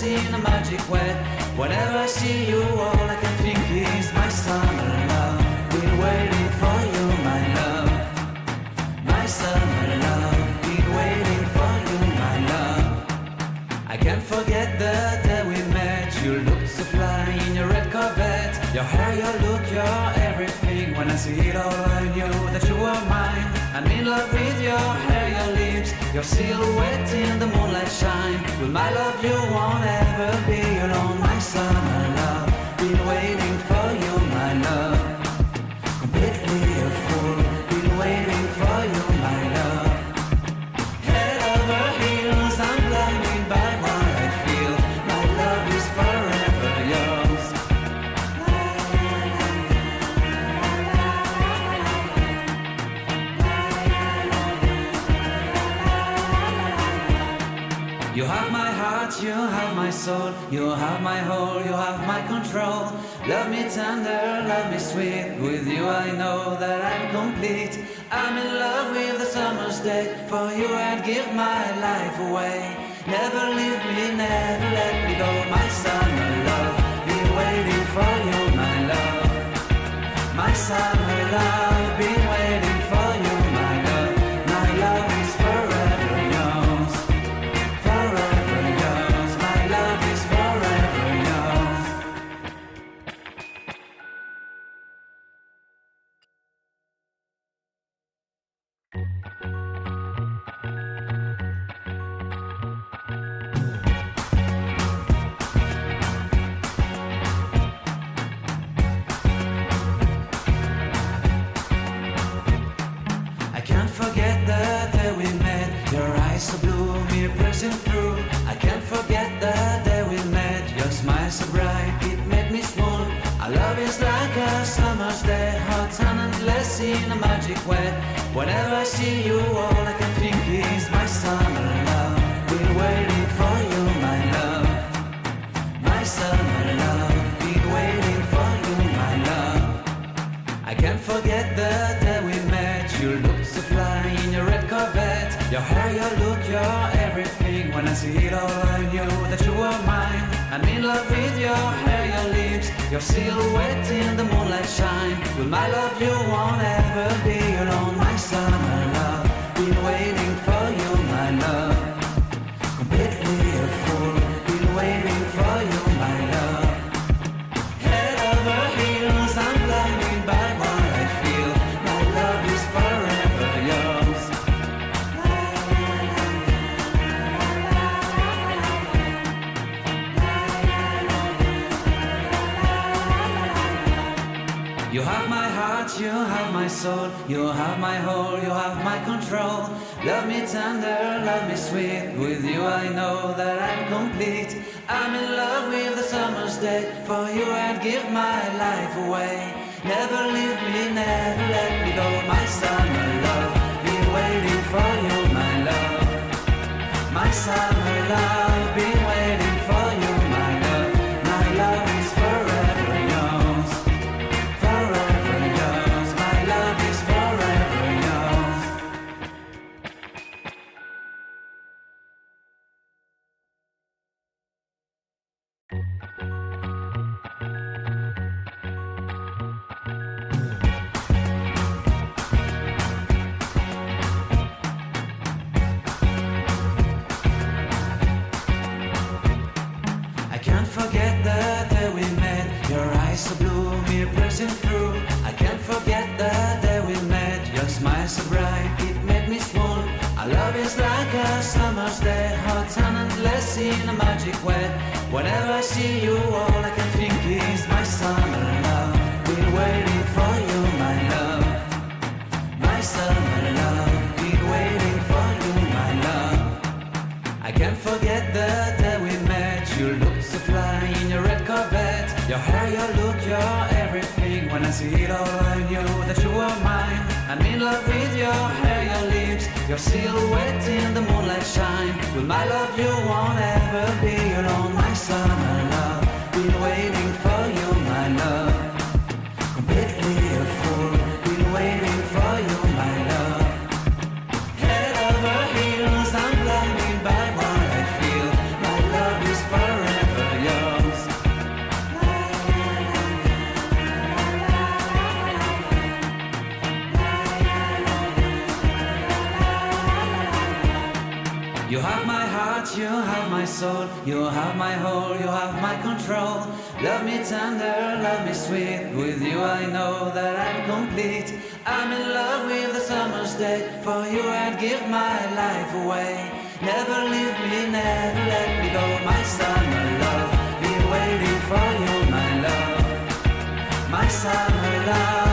in a magic way. Whenever I see you, all I can think is my summer love. Been waiting for you, my love. My summer love. Been waiting for you, my love. I can't forget the day we met. You looked so fly in your red Corvette. Your hair, your look, your everything. When I see it all, I knew that you were mine. I'm in love with your hair, your lips, your silhouette in the moonlight shine. With my love, you won't ever be alone. My summer love, been waiting for you, my love. Completely a fool, been waiting for you, my love. Head over heels, I'm blinded by what I feel. My love is forever yours. You have my heart, you have my soul, you have my whole, you have my control. Love me tender, love me sweet, with you I know that I'm complete. I'm in love with the summer's day, for you I'd give my life away. Never leave me, never let me go, my summer love. Been waiting for you, my love. My summer love, been waiting for you, my love. My love is forever yours. Forever yours, my love is forever yours. I can't forget the day we met. Your eyes so blue, me pressing through. I can't forget the day we met. Your smile so bright, it made me swoon. Our love is like a summer's day, hot and endless in a magic way. Whenever I see you, all I can think is my summer love. Been waiting for you, my love. My summer love. Been waiting for you, my love. I can't forget the day we met. You looked so fly in your red Corvette. Your hair, your look, your everything. When I see it all, I knew that you were mine. I'm in love with your hair, your lips, your silhouette in the moonlight shine. With my love, you won't ever be alone. My summer love, been waiting for you, my love. Completely a fool, been waiting for you, my love. Head over heels, I'm blinded by what I feel. My love is forever yours. You have my heart, you have my soul, you have my whole, you have my control. Love me tender, love me sweet, with you I know that I'm complete. I'm in love with the summer's day, for you I'd give my life away. Never leave me, never let me go, my summer love. Been waiting for you, my love. My summer love, been waiting for you, my love. My love is forever yours. Forever yours, my love is forever yours. I can't forget the day we met. Your eyes so blue, me pressing through. I can't forget the day we met. Your smile so bright, it made me swoon. Our love is like a summer's day, hot and endless in a magic way. Whenever I see you, all I can think is my summer love. Been waiting for you, my love. My summer love. Been waiting for you, my love. I can't forget the day we met. You looked so fly in your red Corvette. Your hair, your look, your everything. When I see it all, I knew that you were mine. I'm in love with your hair, your lips, your silhouette in the moonlight shine. With my love, you won't ever be alone. My summer love, been waiting for you, my love. Completely a fool, been waiting for you, my love. Head over heels, I'm blinded by what I feel. My love is forever. you have my soul, you have my whole, you have my control. Love me tender, love me sweet, with you I know that I'm complete. I'm in love with the summer's day, for you I'd give my life away. Never leave me, never let me go, my summer love. Be waiting for you, my love, my summer love.